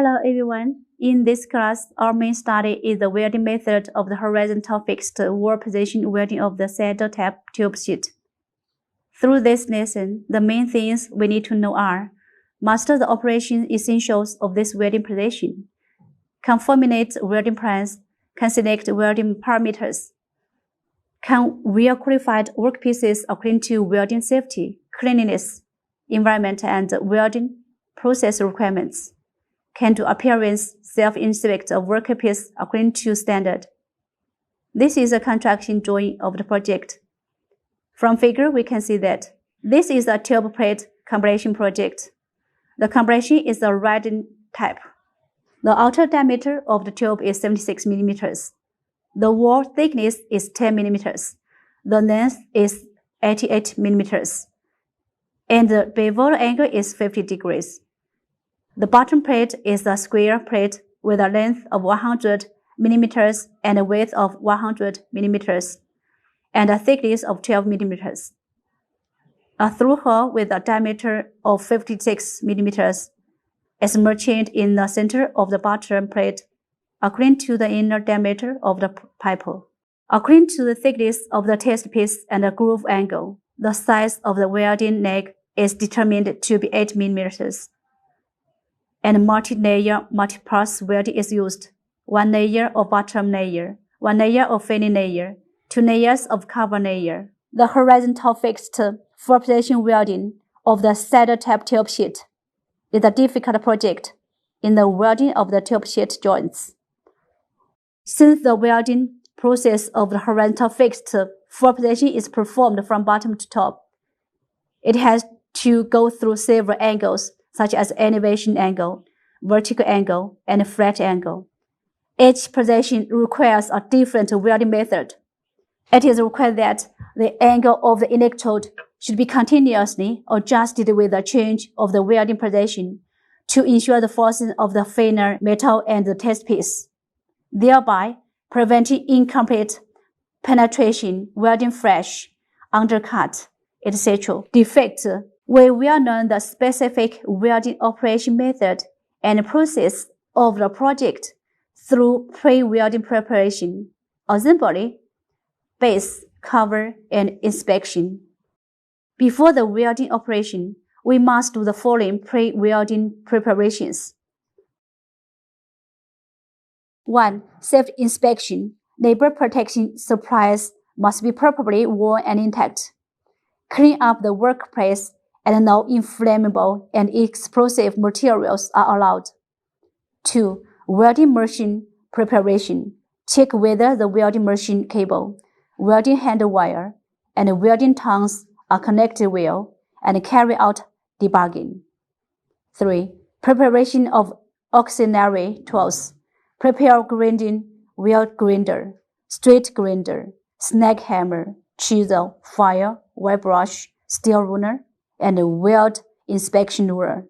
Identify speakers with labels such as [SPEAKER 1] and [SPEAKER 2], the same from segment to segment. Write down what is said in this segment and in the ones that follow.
[SPEAKER 1] Hello everyone. In this class, our main study is the welding method of the horizontal fixed wall position welding of the saddle tap tube sheet. Through this lesson, the main things we need to know are: master the operation essentials of this welding position, can formulate welding plans, can select welding parameters, can weld qualified workpieces according to welding safety, cleanliness, environment, and welding process requirements, can do appearance self-inspect of workpiece according to standard. This is a construction drawing of the project. From figure, we can see that this is a tube plate combination project. The combination is a riding type. The outer diameter of the tube is 76 millimeters. The wall thickness is 10 millimeters. The length is 88 millimeters. And the bevel angle is 50 degrees. The bottom plate is a square plate with a length of 100 millimeters and a width of 100 millimeters and a thickness of 12 millimeters. A through hole with a diameter of 56 millimeters is merged in the center of the bottom plate according to the inner diameter of the pipe. According to the thickness of the test piece and the groove angle, the size of the welding leg is determined to be 8 millimeters. And multi-layer, multi-pass welding is used. 1 layer of bottom layer, 1 layer of filling layer, 2 layers of cover layer. The horizontal fixed four-position welding of the saddle tap tube sheet is a difficult project in the welding of the tube sheet joints. Since the welding process of the horizontal fixed four-position is performed from bottom to top, it has to go through several angles such as elevation angle, vertical angle, and flat angle. Each position requires a different welding method. It is required that the angle of the electrode should be continuously adjusted with the change of the welding position to ensure the forcing of the finer metal and the test piece, thereby preventing incomplete penetration, welding flash, undercut, etc. defect. We will learn the specific welding operation method and process of the project through pre-welding preparation, assembly, base, cover, and inspection. Before the welding operation, we must do the following pre-welding preparations. 1. Safety inspection. Labor protection supplies must be properly worn and intact. Clean up the workplace and no inflammable and explosive materials are allowed. 2. Welding machine preparation. Check whether the welding machine cable, welding handle wire, and welding tongues are connected well and carry out debugging. 3. Preparation of auxiliary tools. Prepare grinding, weld grinder, straight grinder, snag hammer, chisel, file, wire brush, steel ruler, and weld inspection ruler.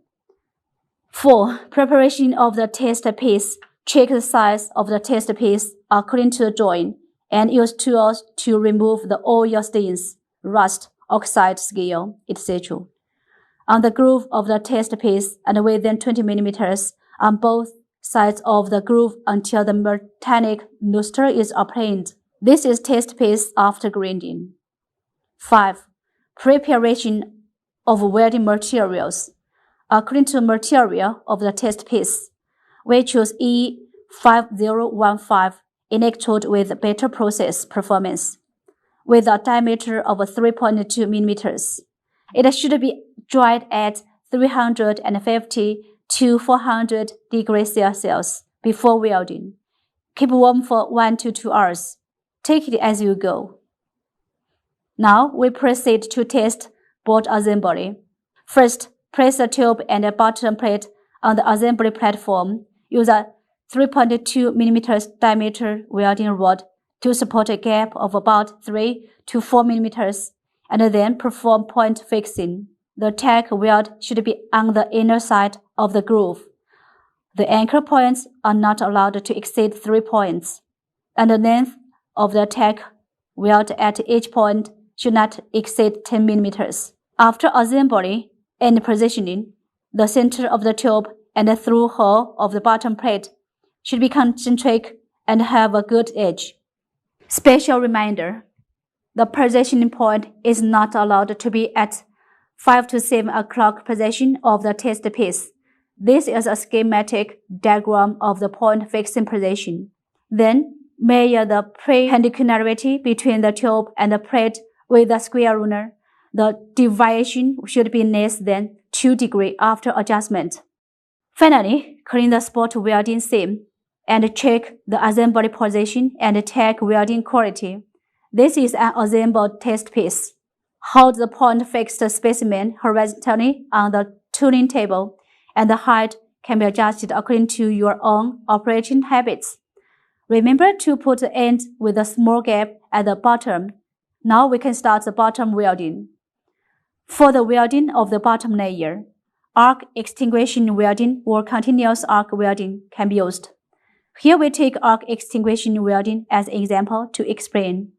[SPEAKER 1] 4. Preparation of the test piece. Check the size of the test piece according to the drawing and use tools to remove the oil stains, rust, oxide scale, etc. On the groove of the test piece and within 20 millimeters on both sides of the groove until the metallic luster is obtained. This is test piece after grinding. 5. Preparation of welding materials. According to the material of the test piece, we choose E5015 electrode with better process performance, with a diameter of 3.2 millimeters. It should be dried at 350 to 400 degrees Celsius before welding. Keep warm for 1 to 2 hours. Take it as you go. Now we proceed to test bolt assembly. First, place the tube and the bottom plate on the assembly platform. Use a 3.2 millimeters diameter welding rod to support a gap of about 3 to 4 millimeters, and then perform point fixing. The tack weld should be on the inner side of the groove. The anchor points are not allowed to exceed 3 points, and the length of the tack weld at each point should not exceed 10 millimeters. After assembly and positioning, the center of the tube and the through hole of the bottom plate should be concentric and have a good edge. Special reminder: the positioning point is not allowed to be at 5 to 7 o'clock position of the test piece. This is a schematic diagram of the point fixing position. Then, measure the perpendicularity between the tube and the plate with a square ruler. The deviation should be less than 2 degrees after adjustment. Finally, clean the spot welding seam and check the assembly position and tag welding quality. This is an assembled test piece. Hold the point fixed specimen horizontally on the tuning table, and the height can be adjusted according to your own operating habits. Remember to put the end with a small gap at the bottom. Now we can start the bottom welding. For the welding of the bottom layer, arc extinguishing welding or continuous arc welding can be used. Here we take arc extinguishing welding as an example to explain.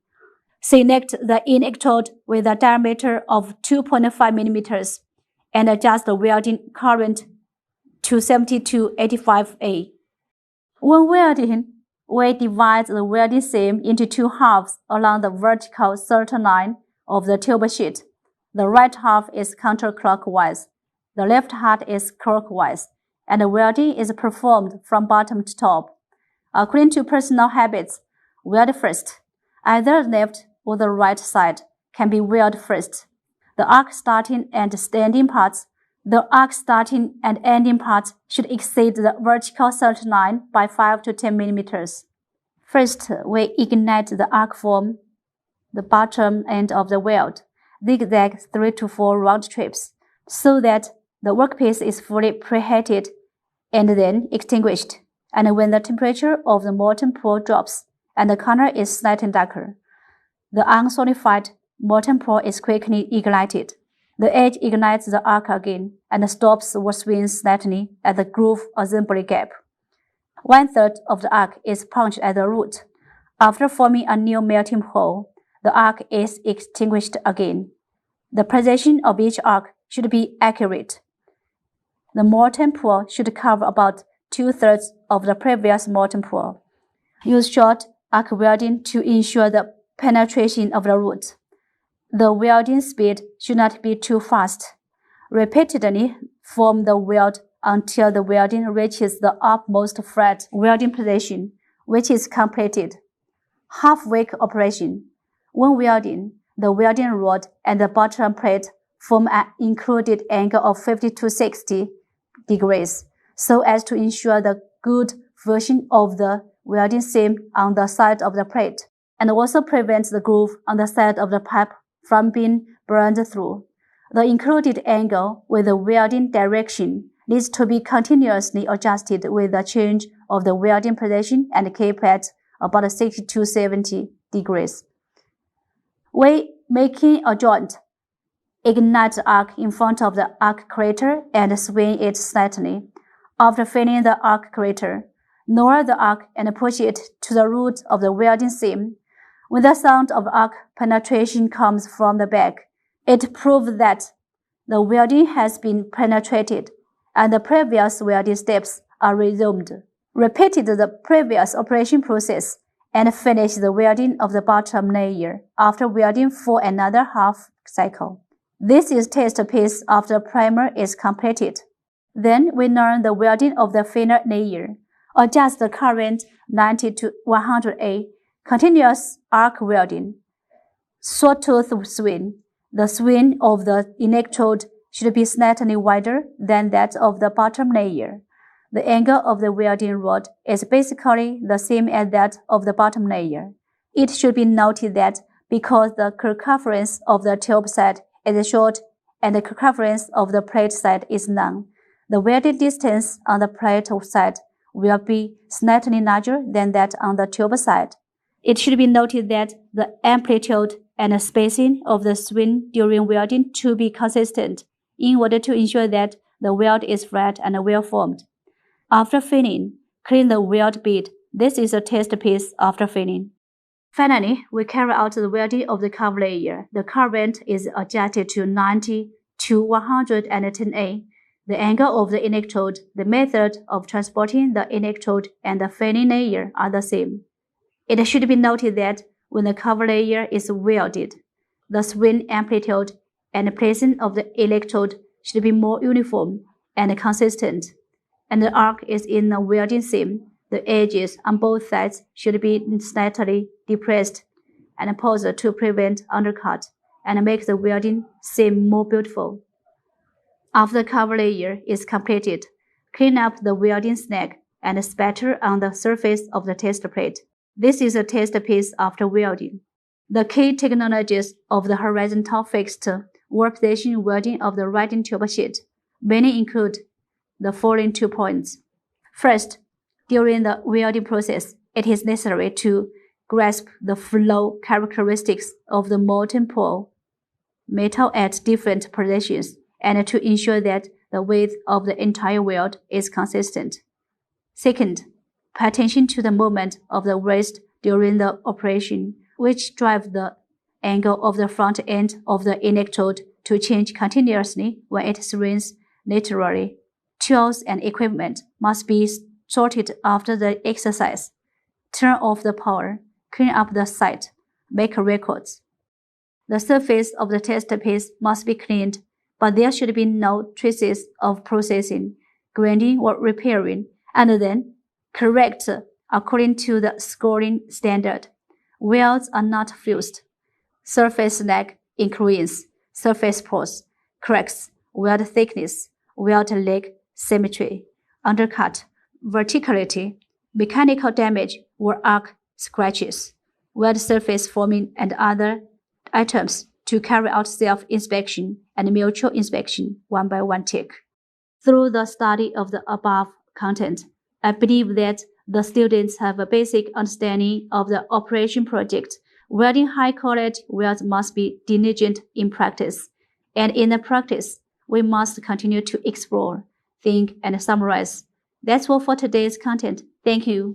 [SPEAKER 1] Select the electrode with a diameter of 2.5 mm and adjust the welding current to 70 to 85 A. When welding, we divide the welding seam into two halves along the vertical center line of the tube sheet. The right half is counterclockwise, the left half is clockwise, and the welding is performed from bottom to top. According to personal habits, weld first. Either left or the right side can be welded first. The arc starting and ending parts should exceed the vertical center line by 5 to 10 mm. First, we ignite the arc from the bottom end of the weld, zigzag 3 to 4 round trips, so that the workpiece is fully preheated and then extinguished. And when the temperature of the molten pool drops and the color is slightly darker, the unsolidified molten pool is quickly ignited. The edge ignites the arc again and stops or swings slightly at the groove assembly gap. 1/3 of the arc is punched at the root. After forming a new melting hole, the arc is extinguished again. The position of each arc should be accurate. The molten pool should cover about 2/3 of the previous molten pool. Use short arc welding to ensure the penetration of the root. The welding speed should not be too fast. Repeatedly form the weld until the welding reaches the upmost flat welding position, which is completed. Half-wake operation. When welding, the welding rod and the bottom plate form an included angle of 50 to 60 degrees, so as to ensure the good fusion of the welding seam on the side of the plate, and also prevent the groove on the side of the pipe from being burned through. The included angle with the welding direction needs to be continuously adjusted with the change of the welding position and keep at about 60 to 70 degrees. When making a joint, ignite the arc in front of the arc creator and swing it slightly. After filling the arc creator, lower the arc and push it to the root of the welding seam. When the sound of arc penetration comes from the back, it proves that the welding has been penetrated and the previous welding steps are resumed. Repeat the previous operation process and finish the welding of the bottom layer after welding for another half cycle. This is test piece after the primer is completed. Then we learn the welding of the finer layer. Adjust the current 90 to 100 A. Continuous arc welding. Sawtooth swing. The swing of the electrode should be slightly wider than that of the bottom layer. The angle of the welding rod is basically the same as that of the bottom layer. It should be noted that because the circumference of the tube side is short and the circumference of the plate side is long, the welding distance on the plate side will be slightly larger than that on the tube side. It should be noted that the amplitude and the spacing of the swing during welding to be consistent in order to ensure that the weld is flat and well formed. After filling, clean the weld bead. This is a test piece after filling. Finally, we carry out the welding of the cover layer. The current is adjusted to 90 to 110 A. the angle of the electrode, the method of transporting the electrode, and the filling layer are the same. It should be noted that when the cover layer is welded, the swing amplitude and placing of the electrode should be more uniform and consistent, and the arc is in the welding seam. The edges on both sides should be slightly depressed and paused to prevent undercut and make the welding seam more beautiful. After the cover layer is completed, clean up the welding snag and spatter on the surface of the test plate. This is a test piece after welding. The key technologies of the horizontal fixed wall position welding of the writing tube sheet mainly include the following 2 points. First, during the welding process, it is necessary to grasp the flow characteristics of the molten pool metal at different positions and to ensure that the width of the entire weld is consistent. Second, pay attention to the movement of the wrist during the operation, which drive the angle of the front end of the electrode to change continuously when it swings laterally. Tools and equipment must be sorted after the exercise. Turn off the power, clean up the site, make records. The surface of the test piece must be cleaned, but there should be no traces of processing, grinding, or repairing, and then correct according to the scoring standard. Welds are not fused. Surface lag increments, surface pores, cracks, weld thickness, weld leg symmetry, undercut, verticality, mechanical damage or arc scratches, weld surface forming, and other items to carry out self-inspection and mutual inspection one by one tick. Through the study of the above content, I believe that the students have a basic understanding of the operation project. Welding high-quality welds must be diligent in practice, and in the practice, we must continue to explore, think, and summarize. That's all for today's content. Thank you.